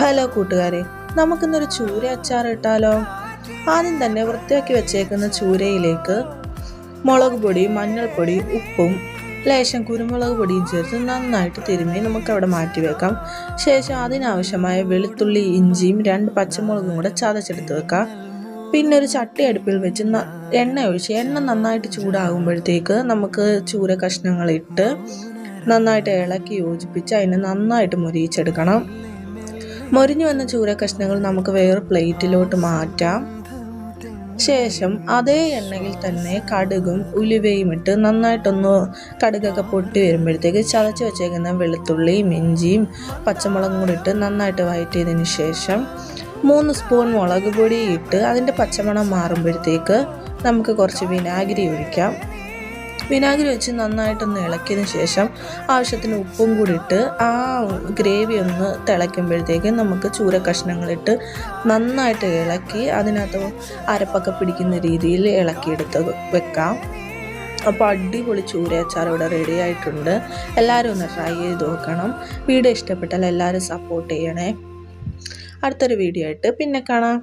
Hello കൂട്ടുകാരെ, നമുക്കിന്നൊരു ചൂര അച്ചാർ ഇട്ടാലോ? ആദ്യം തന്നെ വൃത്തിയാക്കി വെച്ചേക്കുന്ന ചൂരയിലേക്ക് മുളക് പൊടി, മഞ്ഞൾപ്പൊടി, ഉപ്പും ലേശം കുരുമുളക് പൊടിയും ചേർത്ത് നന്നായിട്ട് തിരുമ്മി നമുക്കവിടെ മാറ്റി വെക്കാം. ശേഷം അതിനാവശ്യമായ വെളുത്തുള്ളി, ഇഞ്ചിയും 2 പച്ചമുളകും കൂടെ ചതച്ചെടുത്ത് വെക്കാം. പിന്നെ ഒരു ചട്ടി അടുപ്പിൽ വെച്ച് എണ്ണ ഒഴിച്ച് എണ്ണ നന്നായിട്ട് ചൂടാകുമ്പോഴത്തേക്ക് നമുക്ക് ചൂര കഷ്ണങ്ങളിട്ട് നന്നായിട്ട് ഇളക്കി യോജിപ്പിച്ച് അതിനെ നന്നായിട്ട് മൊരിയിച്ചെടുക്കണം. മൊരിഞ്ഞു വന്ന ചൂര കഷ്ണങ്ങൾ നമുക്ക് വേറെ പ്ലേറ്റിലോട്ട് മാറ്റാം. ശേഷം അതേ എണ്ണയിൽ തന്നെ കടുകും ഉലുവയും ഇട്ട് നന്നായിട്ടൊന്ന് കടുകൊക്കെ പൊട്ടി വരുമ്പോഴത്തേക്ക് ചതച്ച് വെച്ചേക്കുന്ന വെളുത്തുള്ളിയും ഇഞ്ചിയും പച്ചമുളകും കൂടി ഇട്ട് നന്നായിട്ട് വഴറ്റിയതിന് ശേഷം 3 സ്പൂൺ മുളക് പൊടി ഇട്ട് അതിൻ്റെ പച്ചമണം മാറുമ്പോഴത്തേക്ക് നമുക്ക് കുറച്ച് വിനാഗിരി ഒഴിക്കാം. വിനാഗിരി വെച്ച് നന്നായിട്ടൊന്ന് ഇളക്കിയതിന് ശേഷം ആവശ്യത്തിന് ഉപ്പും കൂടി ഇട്ട് ആ ഗ്രേവി ഒന്ന് തിളയ്ക്കുമ്പോഴത്തേക്ക് നമുക്ക് ചൂര കഷ്ണങ്ങളിട്ട് നന്നായിട്ട് ഇളക്കി അതിനകത്ത് അരപ്പൊക്കെ പിടിക്കുന്ന രീതിയിൽ ഇളക്കിയെടുത്ത് വെക്കാം. അപ്പോൾ അടിപൊളി ചൂര അച്ചാർ ഇവിടെ റെഡി ആയിട്ടുണ്ട്. എല്ലാവരും ഒന്ന് ട്രൈ ചെയ്ത് നോക്കണം. വീഡിയോ ഇഷ്ടപ്പെട്ടാൽ എല്ലാവരും സപ്പോർട്ട് ചെയ്യണേ. അടുത്തൊരു വീഡിയോ ആയിട്ട് പിന്നെ കാണാം.